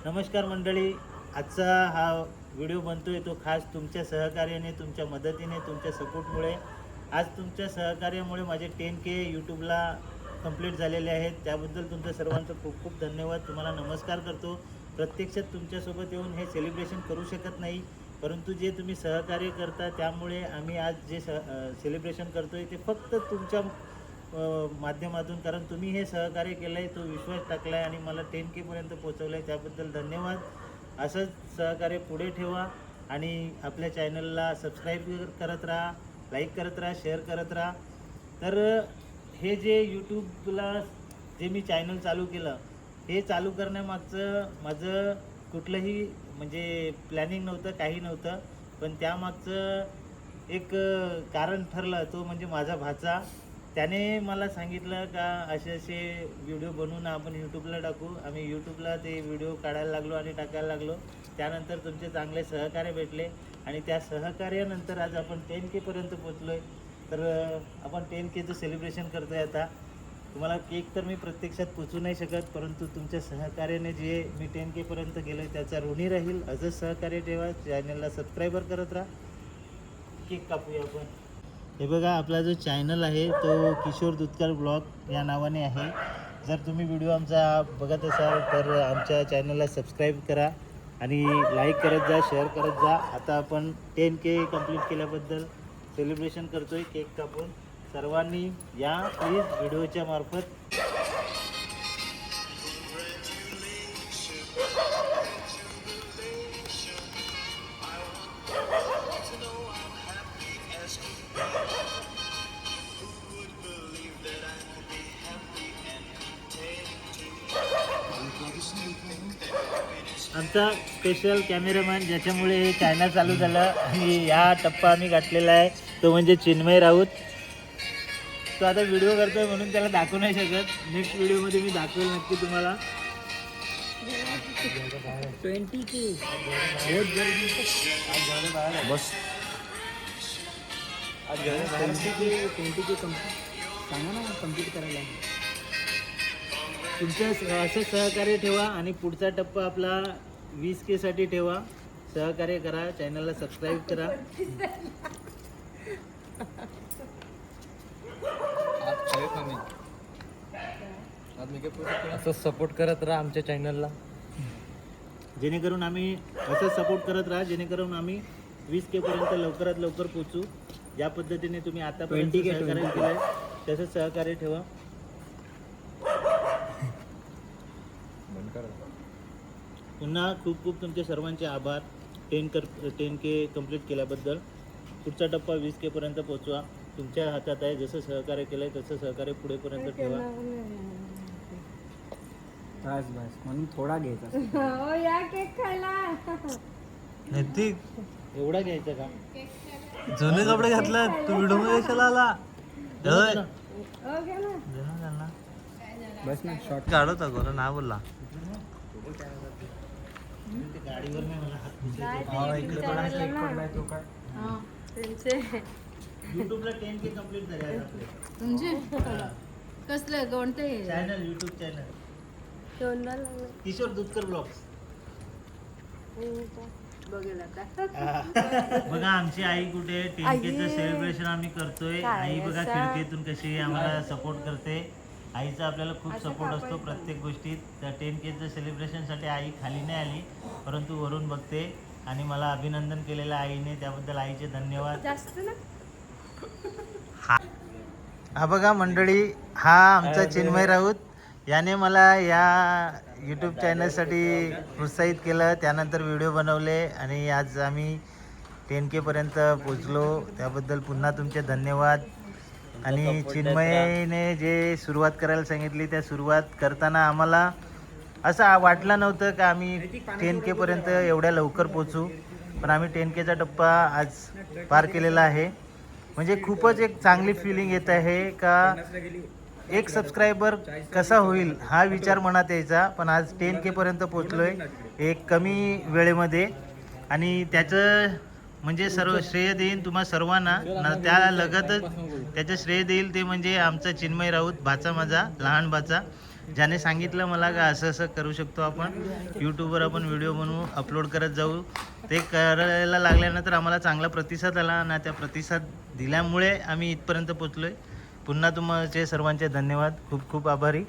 नमस्कार मंडळी, आजचा हा व्हिडिओ बनतोय तो खास तुमच्या सहकार्याने, तुमच्या मदतीने, तुमच्या सपोर्टमुळे. आज तुमच्या सहकार्यामुळे माझे 10K यूट्यूबला कंप्लीट झालेले आहेत. त्याबद्दल तुमचं सर्वांचं खूप खूप धन्यवाद. तुम्हाला नमस्कार करतो. प्रत्यक्षात तुमच्यासोबत येऊन हे सेलिब्रेशन करू शकत नाही, परंतु जे तुम्ही सहकार्य करता त्यामुळे आम्ही आज जे सेलिब्रेशन करतोय ते फक्त तुमच्या माध्यमातून, कारण तुम्ही हे सहकार्य केलं आहे, तो विश्वास टाकला आहे आणि मला 10K पर्यंत पोहोचवलं आहे. त्याबद्दल धन्यवाद. असंच सहकार्य पुढे ठेवा आणि आपल्या चॅनलला सबस्क्राईब करत राहा, लाईक करत राहा, शेअर करत राहा. तर हे जे यूट्यूबला जे मी चॅनल चालू केलं, हे चालू करण्यामागचं माझं कुठलंही म्हणजे प्लॅनिंग नव्हतं, काही नव्हतं. पण त्यामागचं एक कारण ठरलं, तो म्हणजे माझा भाचा. त्याने मला सांगितलं का असे असे व्हिडिओ बनवून आपण यूट्यूबला टाकू. आम्ही यूट्यूबला ते व्हिडिओ काढायला लागलो आणि टाकायला लागलो. त्यानंतर तुमचे चांगले सहकार्य भेटले आणि त्या सहकार्यानंतर आज आपण 10K पर्यंत पोचलो आहे. तर आपण 10Kचं सेलिब्रेशन करतो आहे आता. तुम्हाला केक तर मी प्रत्यक्षात पोचू नाही शकत, परंतु तुमच्या सहकार्याने जे मी 10K पर्यंत गेलो आहे त्याचा ऋणी राहील. असंच सहकार्य ठेवा, चॅनलला सबस्क्रायबर करत राहा. केक कापूया आपण. हे बघा, आपला जो चॅनल आहे तो किशोर दुधकर ब्लॉग या नावाने आहे. जर तुम्ही व्हिडिओ आमचा बघत असाल तर आमच्या चॅनलला सबस्क्राईब करा आणि लाईक करत जा, शेअर करत जा. आता आपण 10K कंप्लीट केल्याबद्दल सेलिब्रेशन करतो आहे केक कापून. सर्वांनी या प्लीज व्हिडिओच्या मार्फत. आमचा स्पेशल कॅमेरामॅन, ज्याच्यामुळे हे चॅनल चालू झालं आणि या टप्पा आम्ही गाठलेला आहे, तो म्हणजे चिन्मय राऊत. तो आता व्हिडिओ करतोय म्हणून त्याला दाखवू नाही शकत. नेक्स्ट व्हिडिओमध्ये मी दाखवेल नक्की तुम्हाला. 20K बस आज 20K सांगा ना कम्प्लीट करायला. तुमचं असं सहकार्य ठेवा आणि पुढचा टप्पा आपला 20K साठी ठेवा. सहकार्य करा, चॅनलला सबस्क्राईब करा. असं सपोर्ट करत राहा आमच्या चॅनलला, जेणेकरून आम्ही असं सपोर्ट करत राहा, जेणेकरून आम्ही 20K पर्यंत लवकरात लवकर पोचू. ज्या पद्धतीने तुम्ही आतापर्यंत 20K सहकार्य केलं आहे तसंच सहकार्य ठेवा. पुन्हा खूप खूप तुमचे सर्वांचे आभार 10K कंप्लीट केल्याबद्दल. पुढचा टप्पा 20K पर्यंत पोचवा. तुमच्या हातात आहे. जसं सहकार्य केलं आहे तसं सहकार्य पुढेपर्यंत ठेवा. बस बस म्हणून थोडा घ्यायचा. हो या केक खायला. नैतिक एवढा घ्यायचा का? जुने कपडे घातला तू व्हिडिओ मध्ये कशाला आला? हो घ्या ना. बस ना शॉर्ट काढत गोरा ना बोलला. गाडीवर नाही मला हात काय ते YouTube channel ना. तो काय हा, त्यांचे युट्यूबला 10K कंप्लीट झाले आहे आपले. म्हणजे कसलं कोणते चॅनल, युट्यूब चॅनल तोंडाला लागलं. किशोर दुधकर ब्लॉग्स. बघेल आता. बघा आमची आई कुठे 10Kचं सेलिब्रेशन आम्ही करतोय. आई बघा खिडकीतून कशी आम्हाला सपोर्ट करते. आईचा आपल्याला खूप सपोर्ट असतो प्रत्येक गोष्टीत. त्या 10Kचं सेलिब्रेशनसाठी आई खाली नाही आली, परंतु वरून बघते आणि मला अभिनंदन केलेलं आईने, त्याबद्दल आईचे धन्यवाद. जास्त ना. हा बघा मंडळी, हा आमचा चिन्मय राऊत. याने मला या यूट्यूब चॅनलसाठी प्रोत्साहित केलं, त्यानंतर व्हिडिओ बनवले आणि आज आम्ही 10K पर्यंत पोचलो. त्याबद्दल पुन्हा तुमचे धन्यवाद. आणि चिन्मयने जे सुरुवात करायला सांगितली, त्या सुरुवात करताना आम्हाला असं वाटलं नव्हतं का आम्ही 10K पर्यंत एवढ्या लवकर पोचू, पण आम्ही 10Kचा टप्पा आज पार केलेला आहे. म्हणजे खूपच एक चांगली फिलिंग येत आहे का एक सबस्क्रायबर कसा होईल हा विचार मनात यायचा, पण आज 10K पर्यंत पोचलोय एक कमी वेळेमध्ये. आणि त्याचं म्हणजे सर्व श्रेय देईन तुम्हा सर्वांना. त्या लगतच त्याचं श्रेय देईल ते म्हणजे आमचा चिन्मय राऊत, भाचा, माझा लहान भाचा. ज्याने सांगितलं मला का असं असं करू शकतो आपण, यूट्यूबवर आपण व्हिडिओ बनवू, अपलोड करत जाऊ. ते करायला लागल्यानंतर आम्हाला चांगला प्रतिसाद आला ना, त्या प्रतिसाद दिल्यामुळे आम्ही इथपर्यंत पोचलो आहे. पुन्हा तुमचे सर्वांचे धन्यवाद, खूप खूप आभारी.